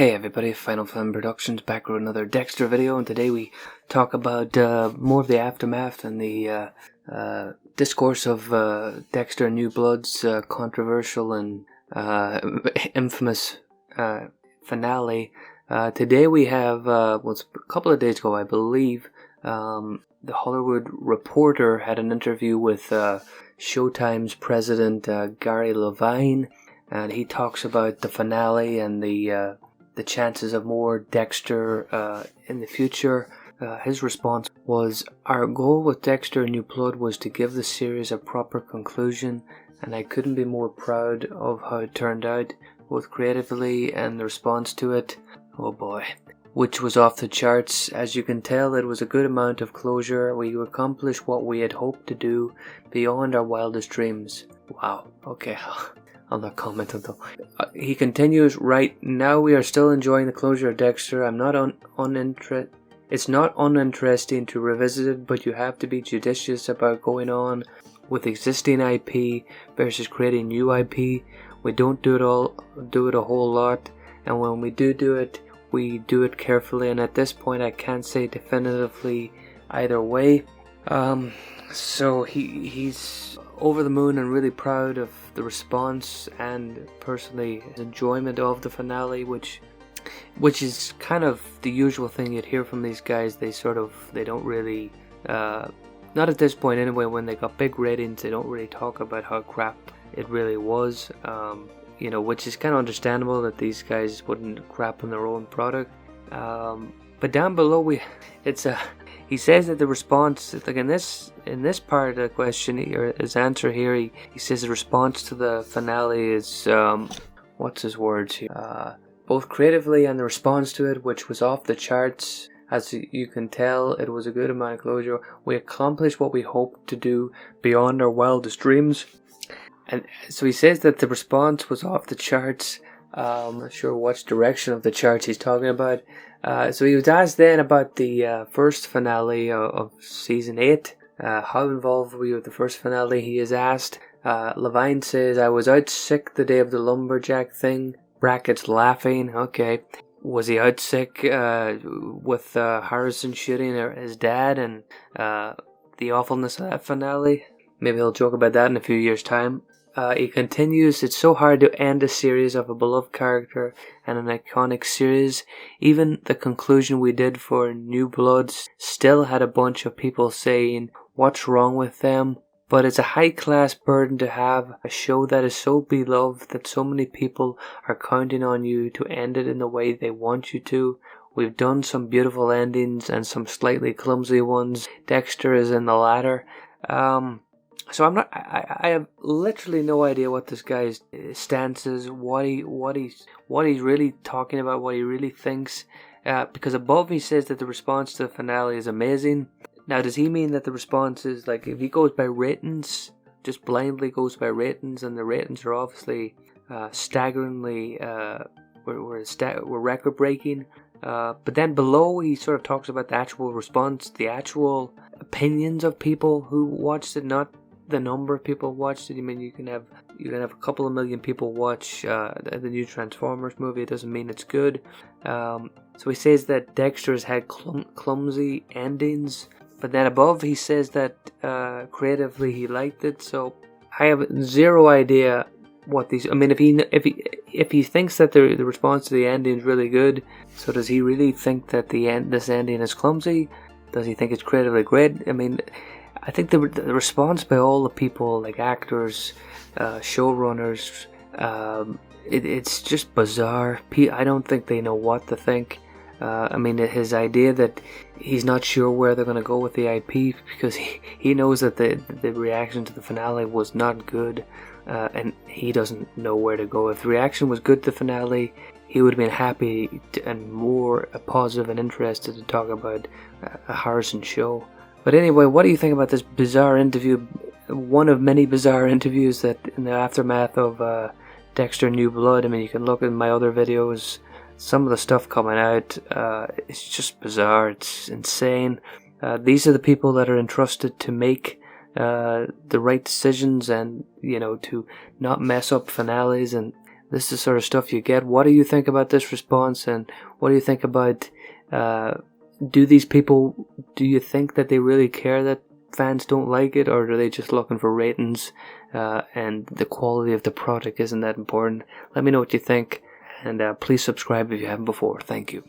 Hey everybody, Final Film Productions back with another Dexter video, and today we talk about more of the aftermath and the discourse of Dexter New Blood's controversial and infamous finale. Today we have, a couple of days ago I believe, the Hollywood Reporter had an interview with Showtime's president Gary Levine, and he talks about the finale and the chances of more Dexter in the future. His response was, "Our goal with Dexter New Blood was to give the series a proper conclusion, and I couldn't be more proud of how it turned out, both creatively and the response to it. Oh boy." Which was off the charts. As you can tell, it was a good amount of closure. We accomplished what we had hoped to do beyond our wildest dreams. Wow, okay. I'll not comment on that. He continues, "Right now we are still enjoying the closure of Dexter. It's not uninteresting to revisit it, but you have to be judicious about going on with existing IP versus creating new IP. We don't do it a whole lot, and when we do it, we do it carefully, and at this point I can't say definitively either way." So he's over the moon and really proud of the response and personally his enjoyment of the finale, which is kind of the usual thing you'd hear from these guys. They don't really, not at this point anyway, when they got big ratings, they don't really talk about how crap it really was, which is kind of understandable that these guys wouldn't crap on their own product. But down below he says that the response, like in this part of the question, or his answer here, he says the response to the finale is, what's his words here? Both creatively and the response to it, which was off the charts. As you can tell, it was a good amount of closure. We accomplished what we hoped to do beyond our wildest dreams. And so he says that the response was off the charts. I'm not sure which direction of the charts he's talking about. So he was asked then about the first finale of season 8. How involved were you with the first finale? He is asked. Levine says, "I was out sick the day of the lumberjack thing." Brackets laughing. Okay. Was he out sick with Harrison shooting his dad and the awfulness of that finale? Maybe he'll joke about that in a few years' time. He continues, "It's so hard to end a series of a beloved character and an iconic series. Even the conclusion we did for New Bloods still had a bunch of people saying, 'What's wrong with them?' But it's a high-class burden to have a show that is so beloved that so many people are counting on you to end it in the way they want you to. We've done some beautiful endings and some slightly clumsy ones. Dexter is in the latter." So I have literally no idea what this guy's stance is, what he's really talking about, what he really thinks. Because above he says that the response to the finale is amazing. Now, does he mean that the response is, like, if he goes by ratings, just blindly goes by ratings, and the ratings are obviously staggeringly, we're record breaking. But then below he sort of talks about the actual response, the actual opinions of people who watched it, not the number of people watched it. I mean, you can have a couple of million people watch the new Transformers movie. It doesn't mean it's good. So he says that Dexter's had clumsy endings, but then above he says that creatively he liked it. So I have zero idea what these. I mean, if he thinks that the response to the ending is really good, so does he really think that this ending is clumsy? Does he think it's creatively great? I mean, I think the response by all the people, like actors, showrunners, it's just bizarre. I don't think they know what to think. I mean, his idea that he's not sure where they're going to go with the IP because he knows that the reaction to the finale was not good, and he doesn't know where to go. If the reaction was good to the finale, he would have been happy and more positive and interested to talk about a Harrison show. But anyway, what do you think about this bizarre interview? One of many bizarre interviews that in the aftermath of Dexter New Blood. I mean, you can look at my other videos. Some of the stuff coming out, it's just bizarre. It's insane. These are the people that are entrusted to make the right decisions and, to not mess up finales. And this is the sort of stuff you get. What do you think about this response, and what do you think about, do you think that they really care that fans don't like it, or are they just looking for ratings, and the quality of the product isn't that important? Let me know what you think, and please subscribe if you haven't before. Thank you.